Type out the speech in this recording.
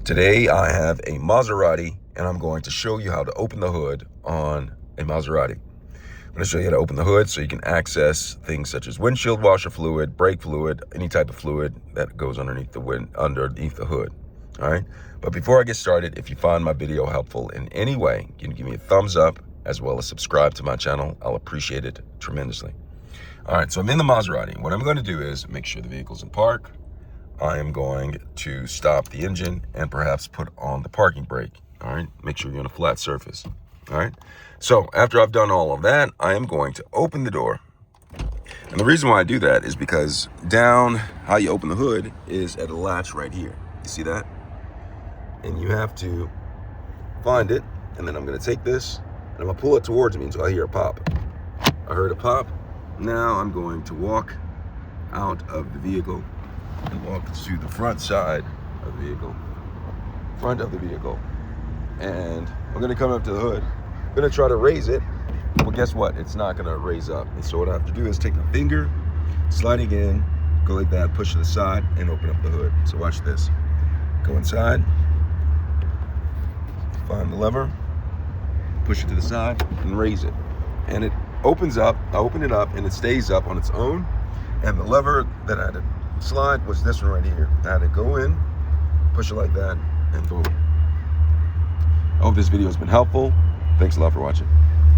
Today I have a Maserati and I'm going to show you how to open the hood on a Maserati. I'm going to show you how to open the hood so you can access things such as windshield washer fluid, brake fluid, any type of fluid that goes underneath the hood. All right. But before I get started, if you find my video helpful in any way, you can give me a thumbs up as well as subscribe to my channel. I'll appreciate it tremendously. All right. So I'm in the Maserati. What I'm going to do is make sure the vehicle's in park. I am going to stop the engine and perhaps put on the parking brake. All right, make sure you're on a flat surface. All right, so after I've done all of that, I am going to open the door. And the reason why I do that is because down how you open the hood is at a latch right here. You see that? And you have to find it, and then I'm going to take this and I'm going to pull it towards me until I hear a pop. I heard a pop. Now I'm going to walk out of the vehicle and walk to the front side of the vehicle, and I'm gonna come up to the hood. I'm gonna try to raise it, but guess what? It's not gonna raise up. And so what I have to do is take my finger, sliding in, go like that, push to the side, and open up the hood. So watch this. Go inside, find the lever, push it to the side, and raise it. And it opens up, I open it up, and it stays up on its own. And the lever that I had to slide was this one right here. I had to go in, push it like that, and boom. I hope this video has been helpful. Thanks a lot for watching.